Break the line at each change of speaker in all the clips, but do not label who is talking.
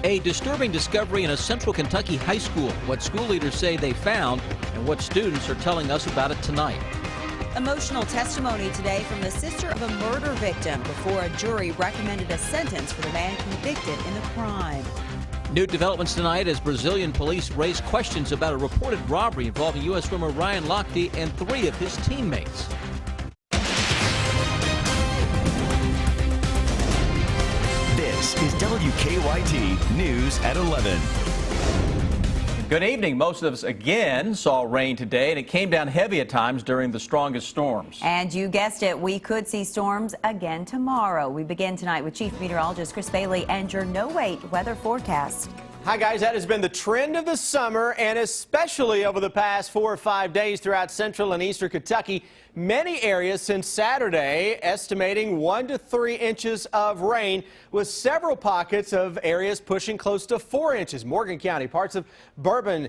A disturbing discovery in a central Kentucky high school. What school leaders say they found and what students are telling us about it tonight.
Emotional testimony today from the sister of a murder victim before a jury recommended a sentence for the man convicted in the crime.
New developments tonight as Brazilian police raise questions about a reported robbery involving U.S. swimmer Ryan Lochte and 3 of his teammates.
This is WKYT News at 11.
Good evening. Most of us again saw rain today, and it came down heavy at times during the strongest storms.
And you guessed it, we could see storms again tomorrow. We begin tonight with Chief Meteorologist Chris Bailey and your no-wait weather forecast.
Hi guys, that has been the trend of the summer, and especially over the past 4 or 5 days throughout central and eastern Kentucky. Many areas since Saturday estimating 1 to 3 inches of rain, with several pockets of areas pushing close to 4 inches. Morgan County, parts of Bourbon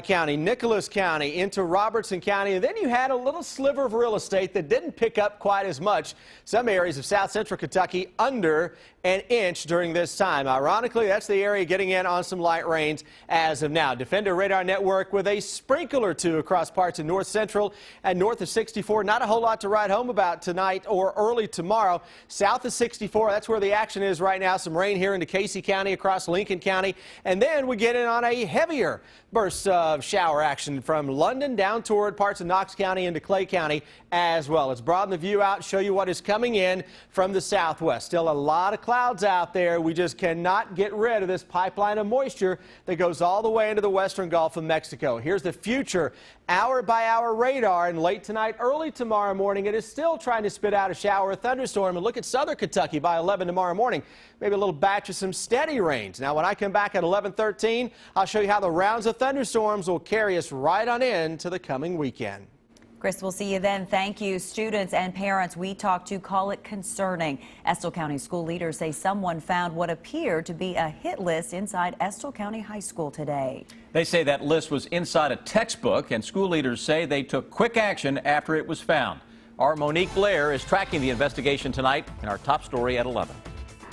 County, Nicholas County, into Robertson County, and then you had a little sliver of real estate that didn't pick up quite as much. Some areas of south central Kentucky under an inch during this time. Ironically, that's the area getting in on some light rains as of now. Defender Radar Network with a sprinkle or two across parts of north central and north of 64. Not a whole lot to write home about tonight or early tomorrow. South of 64, that's where the action is right now. Some rain here into Casey County, across Lincoln County, and then we get in on a heavier burst of shower action from London down toward parts of Knox County into Clay County as well. Let's broaden the view out, show you what is coming in from the southwest. Still a lot of clouds out there. We just cannot get rid of this pipeline of moisture that goes all the way into the western Gulf of Mexico. Here's the future hour-by-hour radar, and late tonight, early tomorrow morning, it is still trying to spit out a shower or thunderstorm. And look at southern Kentucky by 11 tomorrow morning. Maybe a little batch of some steady rains. Now, when I come back at 11:13, I'll show you how the rounds of thunderstorms will carry us right on into the coming weekend.
Chris, we'll see you then. Thank you. Students and parents we talked to call it concerning. Estill County school leaders say someone found what appeared to be a hit list inside Estill County High School today.
They say that list was inside a textbook, and school leaders say they took quick action after it was found. Our Monique Blair is tracking the investigation tonight in our top story at 11.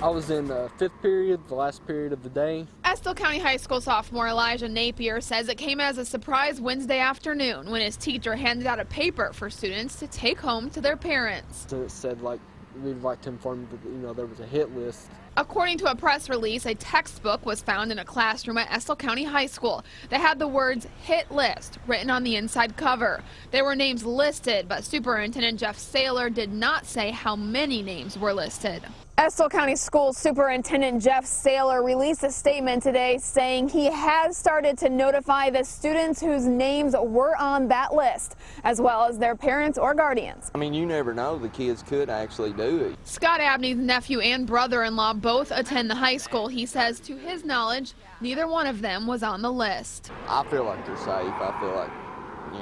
I was in the 5th period, the last period of the day.
Estill County High School sophomore Elijah Napier says it came as a surprise Wednesday afternoon when his teacher handed out a paper for students to take home to their parents.
So it said, we'd like to inform you that, there was a hit list.
According to a press release, a textbook was found in a classroom at Estill County High School that had the words hit list written on the inside cover. There were names listed, but Superintendent Jeff Saylor did not say how many names were listed.
Estill County School Superintendent Jeff Saylor released a statement today saying he has started to notify the students whose names were on that list, as well as their parents or guardians.
I mean, you never know, the kids could actually do it.
Scott Abney's nephew and brother-in-law both attend the high school. He says, to his knowledge, neither one of them was on the list.
I feel like they're safe. I feel like,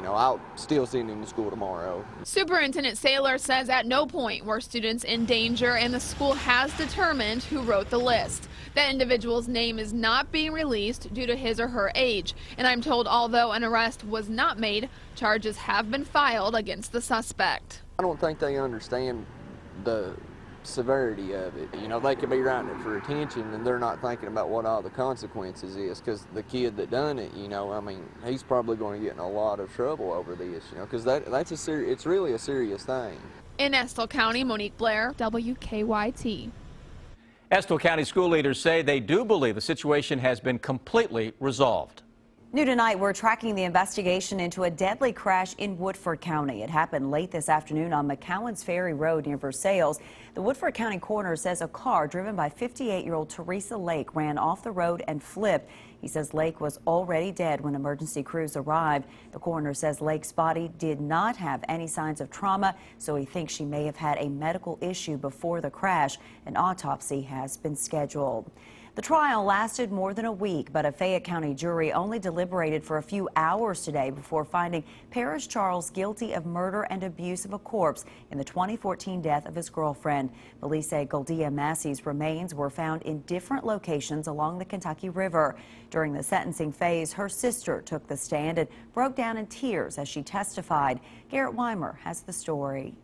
I'll still send them to school tomorrow.
Superintendent Saylor says at no point were students in danger, and the school has determined who wrote the list. That individual's name is not being released due to his or her age. And I'm told although an arrest was not made, charges have been filed against the suspect.
I don't think they understand the severity of it. They could be writing it for attention and they're not thinking about what all the consequences is, because the kid that done it, he's probably going to get in a lot of trouble over this, because it's really a serious thing.
In Estill County, Monique Blair, WKYT.
Estill County school leaders say they do believe the situation has been completely resolved.
New tonight, we're tracking the investigation into a deadly crash in Woodford County. It happened late this afternoon on McCowan's Ferry Road near Versailles. The Woodford County coroner says a car driven by 58-year-old Teresa Lake ran off the road and flipped. He says Lake was already dead when emergency crews arrived. The coroner says Lake's body did not have any signs of trauma, so he thinks she may have had a medical issue before the crash. An autopsy has been scheduled. The trial lasted more than a week, but a Fayette County jury only deliberated for a few hours today before finding Parrish Charles guilty of murder and abuse of a corpse in the 2014 death of his girlfriend. Police say Goldia Massey's remains were found in different locations along the Kentucky River. During the sentencing phase, her sister took the stand and broke down in tears as she testified. Garrett Weimer has the story.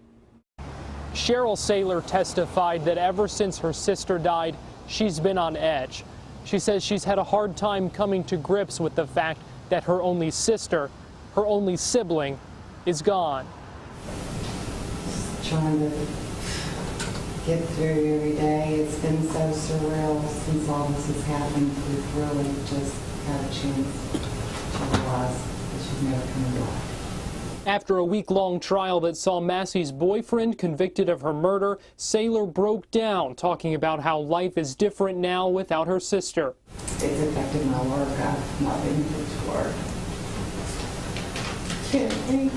Cheryl Saylor testified that ever since her sister died, she's been on edge. She says she's had a hard time coming to grips with the fact that her only sister, her only sibling, is gone.
Trying to get through every day. It's been so surreal since all this has happened. We've really just had a chance to realize that she's never coming back.
After a week-long trial that saw Massey's boyfriend convicted of her murder, Saylor broke down, talking about how life is different now without her sister.
It's affected my work. I've not been able to work. Can't think.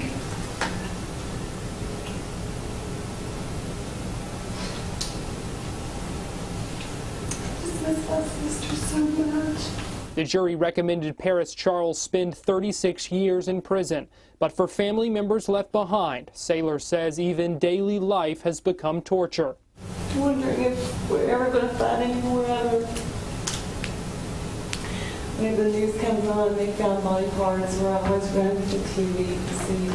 I just miss my sister so much.
The jury recommended Paris Charles spend 36 years in prison. But for family members left behind, Saylor says even daily life has become torture.
I'm wondering if we're ever going to find any more of her. When the news comes on, they found body parts. We're always running to the TV to see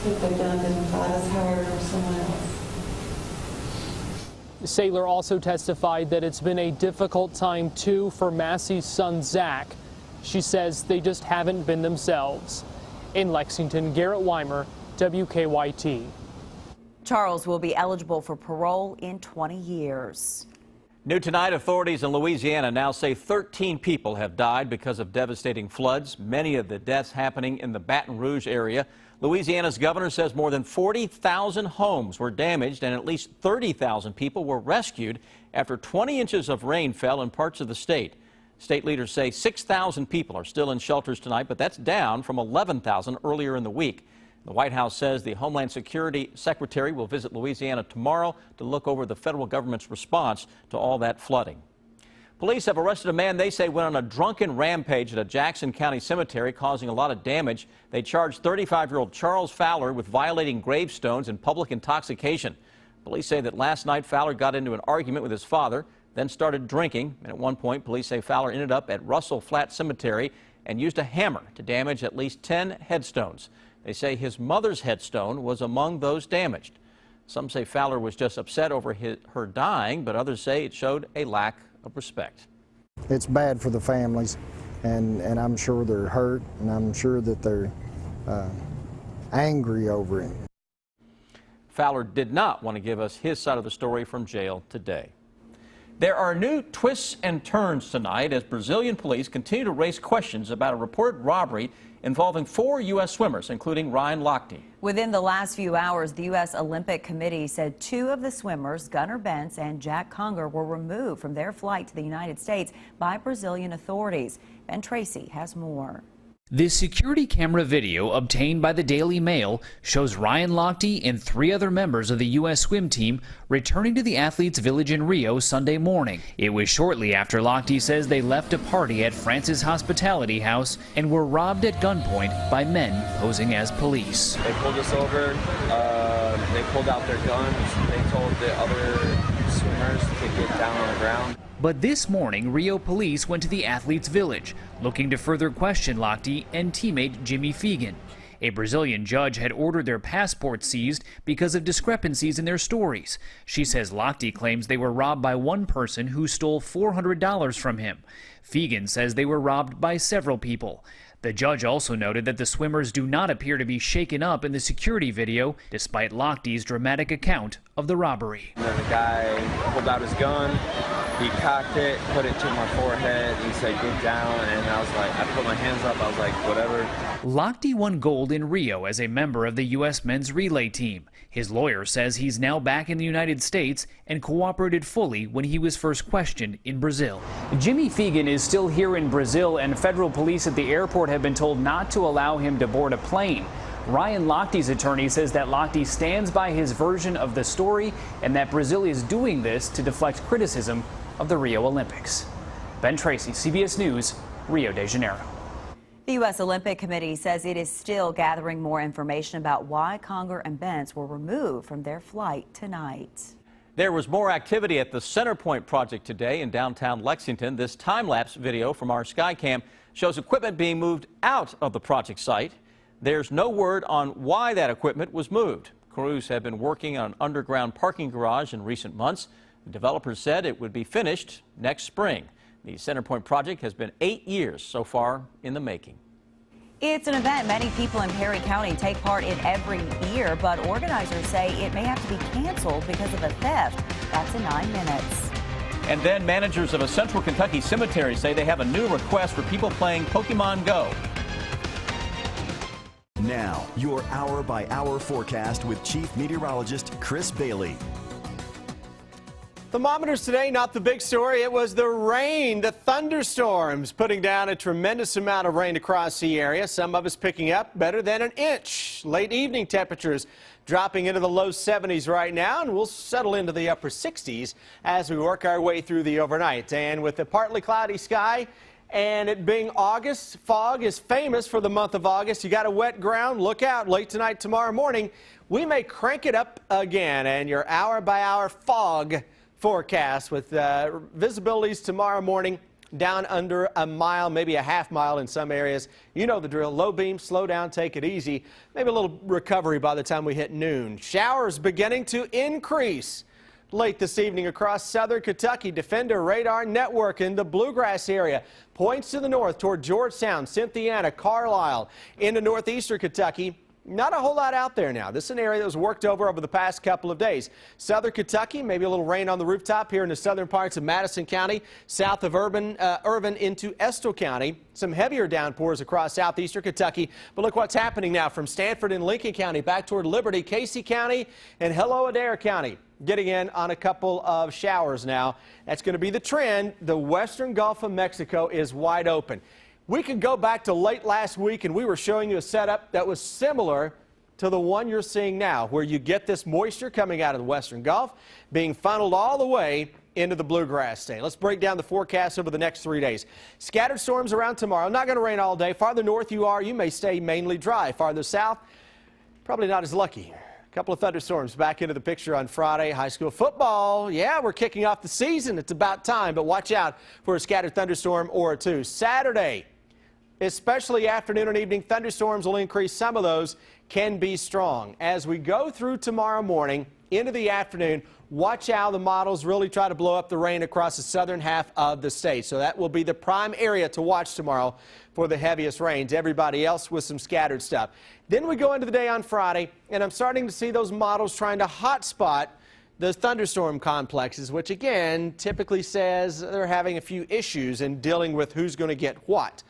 if they've identified us, however, or someone else.
Saylor also testified that it's been a difficult time, too, for Massey's son, Zach. She says they just haven't been themselves. In Lexington, Garrett Weimer, WKYT.
Charles will be eligible for parole in 20 years.
New tonight, authorities in Louisiana now say 13 people have died because of devastating floods, many of the deaths happening in the Baton Rouge area. Louisiana's governor says more than 40,000 homes were damaged and at least 30,000 people were rescued after 20 inches of rain fell in parts of the state. State leaders say 6,000 people are still in shelters tonight, but that's down from 11,000 earlier in the week. The White House says the Homeland Security Secretary will visit Louisiana tomorrow to look over the federal government's response to all that flooding. Police have arrested a man they say went on a drunken rampage at a Jackson County cemetery, causing a lot of damage. They charged 35-year-old Charles Fowler with violating gravestones and public intoxication. Police say that last night Fowler got into an argument with his father, then started drinking, and at one point police say Fowler ended up at Russell Flat Cemetery and used a hammer to damage at least 10 headstones. They say his mother's headstone was among those damaged. Some say Fowler was just upset over her dying, but others say it showed a lack of respect.
It's bad for the families, and I'm sure they're hurt, and I'm sure that they're angry over it.
Fowler did not want to give us his side of the story from jail today. There are new twists and turns tonight as Brazilian police continue to raise questions about a reported robbery involving 4 U.S. swimmers, including Ryan Lochte.
Within the last few hours, the U.S. Olympic Committee said 2 of the swimmers, Gunnar Bentz and Jack Conger, were removed from their flight to the United States by Brazilian authorities. Ben Tracy has more.
This security camera video obtained by the Daily Mail shows Ryan Lochte and 3 other members of the U.S. swim team returning to the athletes' village in Rio Sunday morning. It was shortly after Lochte says they left a party at France's Hospitality House and were robbed at gunpoint by men posing as police.
They pulled us over, they pulled out their guns, they told the other swimmers to get down on the ground.
But this morning, Rio police went to the athletes' village, looking to further question Lochte and teammate Jimmy Fegan. A Brazilian judge had ordered their passports seized because of discrepancies in their stories. She says Lochte claims they were robbed by one person who stole $400 from him. Fegan says they were robbed by several people. The judge also noted that the swimmers do not appear to be shaken up in the security video, despite Lochte's dramatic account of the robbery.
And then the guy pulled out his gun, he cocked it, put it to my forehead, he said, get down, and I was like, I put my hands up, I was like, whatever.
Lochte won gold in Rio as a member of the U.S. men's relay team. His lawyer says he's now back in the United States and cooperated fully when he was first questioned in Brazil.
Jimmy Fegan is still here in Brazil, and federal police at the airport have been told not to allow him to board a plane. Ryan Lochte's attorney says that Lochte stands by his version of the story and that Brazil is doing this to deflect criticism of the Rio Olympics. Ben Tracy, CBS News, Rio de Janeiro.
The U.S. Olympic Committee says it is still gathering more information about why Conger and Bentz were removed from their flight tonight.
There was more activity at the Centerpoint project today in downtown Lexington. This time-lapse video from our Skycam shows equipment being moved out of the project site. There's no word on why that equipment was moved. Crews have been working on an underground parking garage in recent months. The developers said it would be finished next spring. The Centerpoint project has been 8 years so far in the making.
It's an event many people in Perry County take part in every year, but organizers say it may have to be canceled because of a theft. That's in 9 minutes.
And then managers of a central Kentucky cemetery say they have a new request for people playing Pokemon Go.
Now, your hour-by-hour forecast with Chief Meteorologist Chris Bailey.
Thermometers today, not the big story. It was the rain, the thunderstorms, putting down a tremendous amount of rain across the area. Some of us picking up better than an inch. Late evening temperatures dropping into the low 70s right now, and we'll settle into the upper 60s as we work our way through the overnight. And with a partly cloudy sky and it being August, fog is famous for the month of August. You got a wet ground. Look out late tonight, tomorrow morning. We may crank it up again, and your hour-by-hour fog forecast with visibilities tomorrow morning down under a mile, maybe a half mile in some areas. You know the drill. Low beam, slow down, take it easy. Maybe a little recovery by the time we hit noon. Showers beginning to increase late this evening across southern Kentucky. Defender radar network in the Bluegrass area points to the north toward Georgetown, Cynthiana, Carlisle, into northeastern Kentucky. Not a whole lot out there now. This is an area that was worked over the past couple of days. Southern Kentucky, maybe a little rain on the rooftop here in the southern parts of Madison County, south of Irvin into Estill County. Some heavier downpours across southeastern Kentucky. But look what's happening now from Stanford and Lincoln County back toward Liberty, Casey County, and Hello Adair County. Getting in on a couple of showers now. That's going to be the trend. The western Gulf of Mexico is wide open. We could go back to late last week, and we were showing you a setup that was similar to the one you're seeing now, where you get this moisture coming out of the western Gulf being funneled all the way into the Bluegrass state. Let's break down the forecast over the next 3 days. Scattered storms around tomorrow. Not going to rain all day. Farther north you are, you may stay mainly dry. Farther south, probably not as lucky. A couple of thunderstorms back into the picture on Friday. High school football, yeah, we're kicking off the season. It's about time, but watch out for a scattered thunderstorm or two. Saturday, especially afternoon and evening, thunderstorms will increase. Some of those can be strong. As we go through tomorrow morning into the afternoon, watch how the models really try to blow up the rain across the southern half of the state. So that will be the prime area to watch tomorrow for the heaviest rains. Everybody else with some scattered stuff. Then we go into the day on Friday, and I'm starting to see those models trying to hotspot the thunderstorm complexes, which again typically says they're having a few issues in dealing with who's going to get what.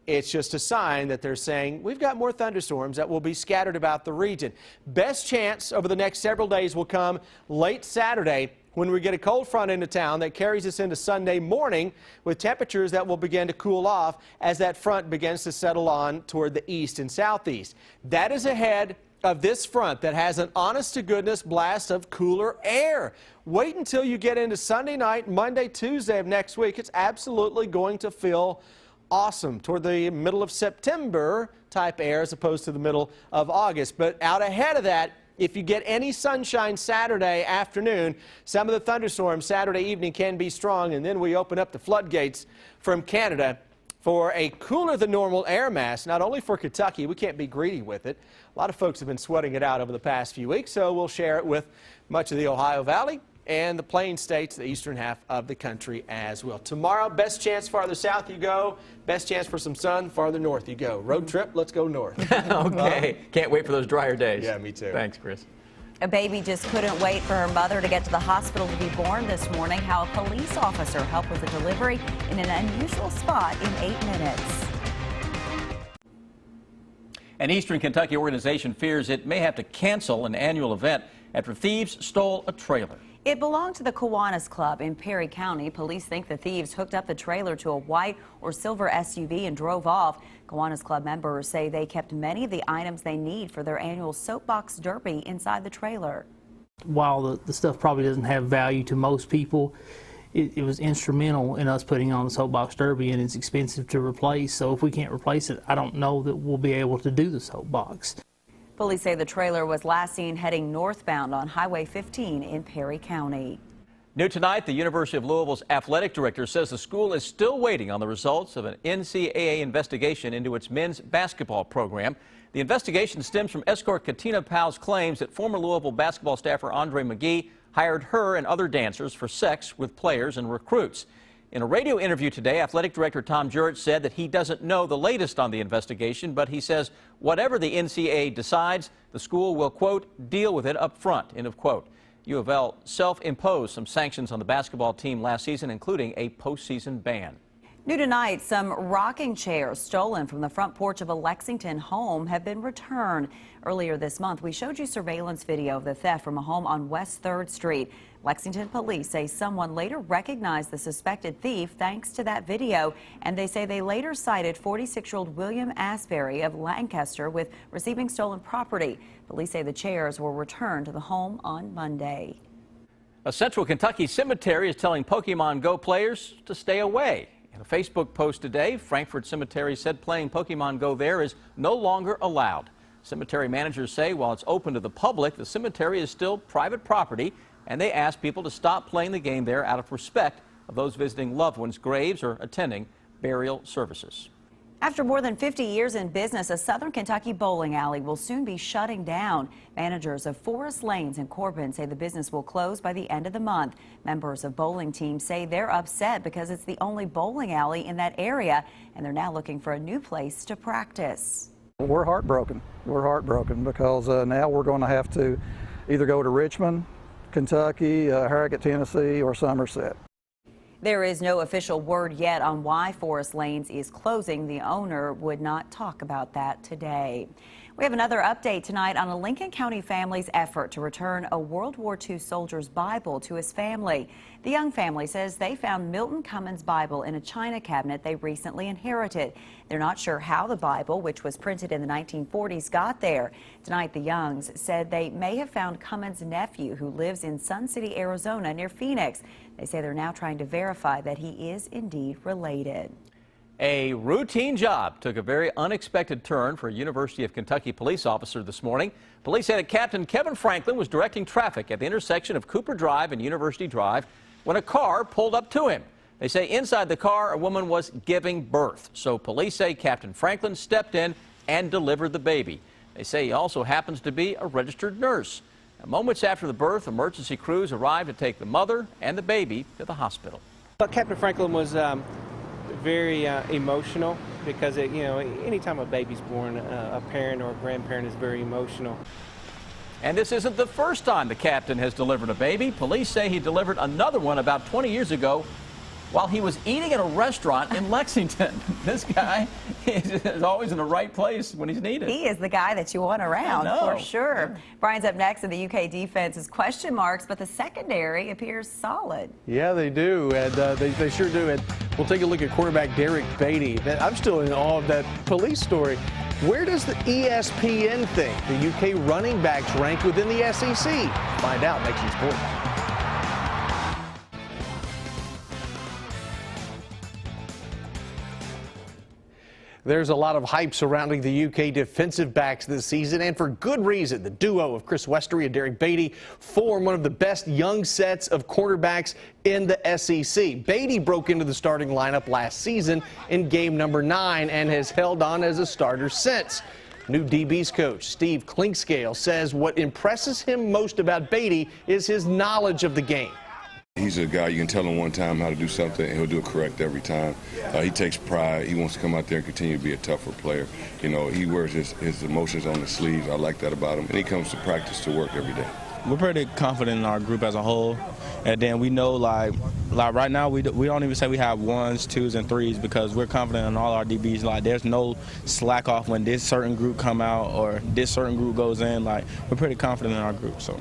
It's just a sign that they're saying we've got more thunderstorms that will be scattered about the region. Best chance over the next several days will come late Saturday when we get a cold front into town that carries us into Sunday morning with temperatures that will begin to cool off as that front begins to settle on toward the east and southeast. That is ahead of this front that has an honest-to-goodness blast of cooler air. Wait until you get into Sunday night, Monday, Tuesday of next week. It's absolutely going to feel awesome toward the middle of September type air as opposed to the middle of August. But out ahead of that, if you get any sunshine Saturday afternoon, some of the thunderstorms Saturday evening can be strong, and then we open up the floodgates from Canada for a cooler than normal air mass, not only for Kentucky. We can't be greedy with it. A lot of folks have been sweating it out over the past few weeks, so we'll share it with much of the Ohio Valley and the Plain States, the eastern half of the country as well. Tomorrow, best chance farther south you go, best chance for some sun, farther north you go. Road trip, let's go north.
Okay, can't wait for those drier days.
Yeah, me too.
Thanks, Chris.
A baby just couldn't wait for her mother to get to the hospital to be born this morning. How a police officer helped with the delivery in an unusual spot in 8 minutes.
An Eastern Kentucky organization fears it may have to cancel an annual event after thieves stole a trailer.
It belonged to the Kiwanis Club in Perry County. Police think the thieves hooked up the trailer to a white or silver SUV and drove off. Kiwanis Club members say they kept many of the items they need for their annual soapbox derby inside the trailer.
While the stuff probably doesn't have value to most people, it was instrumental in us putting on the soapbox derby, and it's expensive to replace. So if we can't replace it, I don't know that we'll be able to do the soapbox.
Police say the trailer was last seen heading northbound on Highway 15 in Perry County.
New tonight, the University of Louisville's athletic director says the school is still waiting on the results of an NCAA investigation into its men's basketball program. The investigation stems from Escort Katina Powell's claims that former Louisville basketball staffer Andre McGee hired her and other dancers for sex with players and recruits. In a radio interview today, Athletic Director Tom Jurich said that he doesn't know the latest on the investigation, but he says whatever the NCAA decides, the school will, quote, deal with it up front, end of quote. U of L self-imposed some sanctions on the basketball team last season, including a postseason ban.
New tonight, some rocking chairs stolen from the front porch of a Lexington home have been returned. Earlier this month, we showed you surveillance video of the theft from a home on West 3rd Street. Lexington police say someone later recognized the suspected thief thanks to that video, and they say they later cited 46-year-old William Asbury of Lancaster with receiving stolen property. Police say the chairs were returned to the home on Monday.
A Central Kentucky cemetery is telling Pokemon Go players to stay away. In a Facebook post today, Frankfort Cemetery said playing Pokemon Go there is no longer allowed. Cemetery managers say while it's open to the public, the cemetery is still private property, and they ask people to stop playing the game there out of respect of those visiting loved ones' graves or attending burial services.
After more than 50 years in business, a Southern Kentucky bowling alley will soon be shutting down. Managers of Forest Lanes in Corbin say the business will close by the end of the month. Members of bowling teams say they're upset because it's the only bowling alley in that area, and they're now looking for a new place to practice.
We're heartbroken. We're heartbroken because now we're going to have to either go to Richmond, Kentucky, Harrogate, Tennessee, or Somerset.
There is no official word yet on why Forest Lanes is closing. The owner would not talk about that today. We have another update tonight on a Lincoln County family's effort to return a World War II soldier's Bible to his family. The Young family says they found Milton Cummins' Bible in a china cabinet they recently inherited. They're not sure how the Bible, which was printed in the 1940s, got there. Tonight, the Youngs said they may have found Cummins' nephew, who lives in Sun City, Arizona, near Phoenix. They say they're now trying to verify that he is indeed related.
A routine job took a very unexpected turn for a University of Kentucky police officer this morning. Police say that Captain Kevin Franklin was directing traffic at the intersection of Cooper Drive and University Drive when a car pulled up to him. They say inside the car, a woman was giving birth. So police say Captain Franklin stepped in and delivered the baby. They say he also happens to be a registered nurse. Now, moments after the birth, emergency crews arrived to take the mother and the baby to the hospital.
But Captain Franklin was very emotional because, anytime a baby's born, a parent or a grandparent is very emotional.
And this isn't the first time the captain has delivered a baby. Police say he delivered another one about 20 years ago while he was eating at a restaurant in Lexington. This guy is always in the right place when he's needed.
He is the guy that you want around, for sure. Yeah. Brian's up next, and the UK defense is question marks, but the secondary appears solid.
Yeah, they do, and they sure do. And we'll take a look at quarterback Derek Beatty. I'm still in awe of that police story. Where does the ESPN think the UK running backs rank within the SEC? Find out next in sport. There's a lot of hype surrounding the UK defensive backs this season, and for good reason. The duo of Chris Westery and Derek Beatty form one of the best young sets of cornerbacks in the SEC. Beatty broke into the starting lineup last season in game number 9 and has held on as a starter since. New DB's coach, Steve Clinkscale, says what impresses him most about Beatty is his knowledge of the game.
He's a guy you can tell him one time how to do something, and he'll do it correct every time. He takes pride. He wants to come out there and continue to be a tougher player. He wears his emotions on his sleeves. I like that about him. And he comes to practice to work every day.
We're pretty confident in our group as a whole. And then we know, like right now, we don't even say we have 1s, 2s, and 3s because we're confident in all our DBs. Like, there's no slack off when this certain group come out or this certain group goes in. Like, we're pretty confident in our group. So.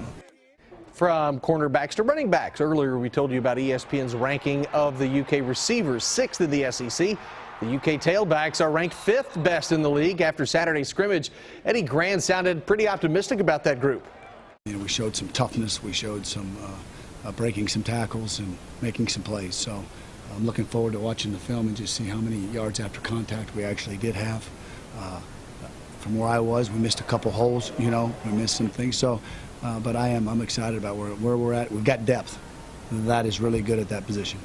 From cornerbacks to running backs. Earlier we told you about ESPN's ranking of the UK receivers, 6th in the SEC. The UK tailbacks are ranked 5th best in the league after Saturday's scrimmage. Eddie Grand sounded pretty optimistic about that group.
We showed some toughness, we showed some breaking some tackles and making some plays. So I'm looking forward to watching the film and just see how many yards after contact we actually did have. From where I was, we missed a couple holes, we missed some things. So. But I'm excited about where we're at. We've got depth. That is really good at that position.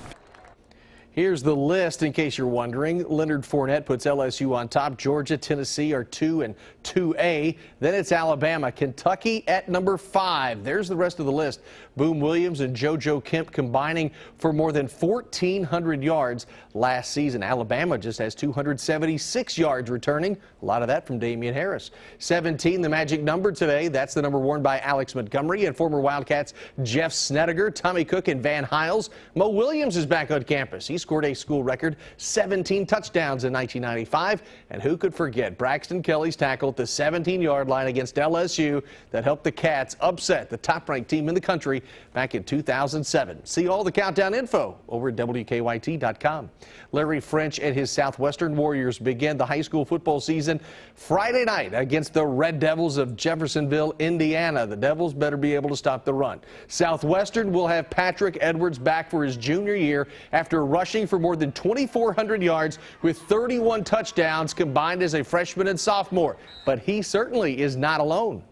Here's the list in case you're wondering. Leonard Fournette puts LSU on top. Georgia, Tennessee are 2 and 2A. Then it's Alabama, Kentucky at number 5. There's the rest of the list. Boom Williams and JoJo Kemp combining for more than 1,400 yards last season. Alabama just has 276 yards returning. A lot of that from Damian Harris. 17, the magic number today. That's the number worn by Alex Montgomery and former Wildcats Jeff Snedeker, Tommy Cook, and Van Hiles. Mo Williams is back on campus. He scored a school record 17 touchdowns in 1995. And who could forget Braxton Kelly's tackle at the 17-yard line against LSU that helped the Cats upset the top-ranked team in the country back in 2007. See all the countdown info over at WKYT.com. Larry French and his Southwestern Warriors begin the high school football season Friday night against the Red Devils of Jeffersonville, Indiana. The Devils better be able to stop the run. Southwestern will have Patrick Edwards back for his junior year after rushing for more than 2,400 yards with 31 touchdowns combined as a freshman and sophomore. But he certainly is not alone.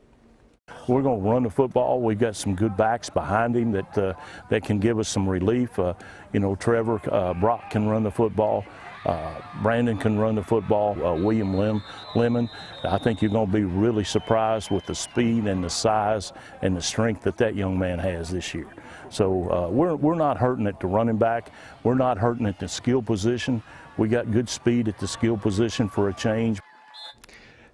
We're going to run the football. We've got some good backs behind him that can give us some relief. You know, Trevor Brock can run the football. Brandon can run the football. William Lemon. I think you're going to be really surprised with the speed and the size and the strength that young man has this year. So we're not hurting at the running back. We're not hurting at the skill position. We got good speed at the skill position for a change.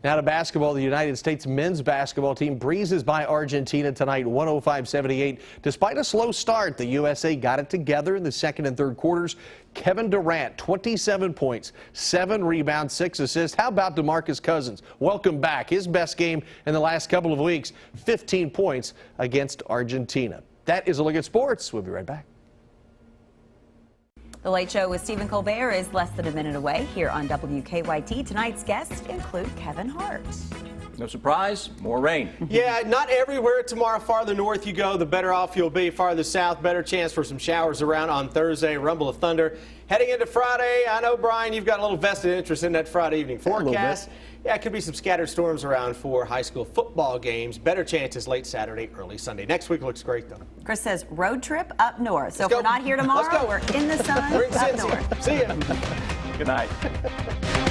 Now to basketball, the United States men's basketball team breezes by Argentina tonight, 105-78. Despite a slow start, the USA got it together in the second and third quarters. Kevin Durant, 27 points, 7 rebounds, 6 assists. How about DeMarcus Cousins? Welcome back. His best game in the last couple of weeks, 15 points against Argentina. That is a look at sports. We'll be right back.
The Late Show with Stephen Colbert is less than a minute away here on WKYT. Tonight's guests include Kevin Hart.
No surprise, more rain.
Yeah, not everywhere tomorrow. Farther north you go, the better off you'll be. Farther south, better chance for some showers around on Thursday. Rumble of thunder. Heading into Friday, I know, Brian, you've got a little vested interest in that Friday evening forecast. Yeah, it could be some scattered storms around for high school football games. Better chances late Saturday, early Sunday. Next week looks great, though.
Chris says road trip up north. So if we're not here tomorrow, we're in the sun
We're in
up
Cincy.
north.
See ya.
Good night.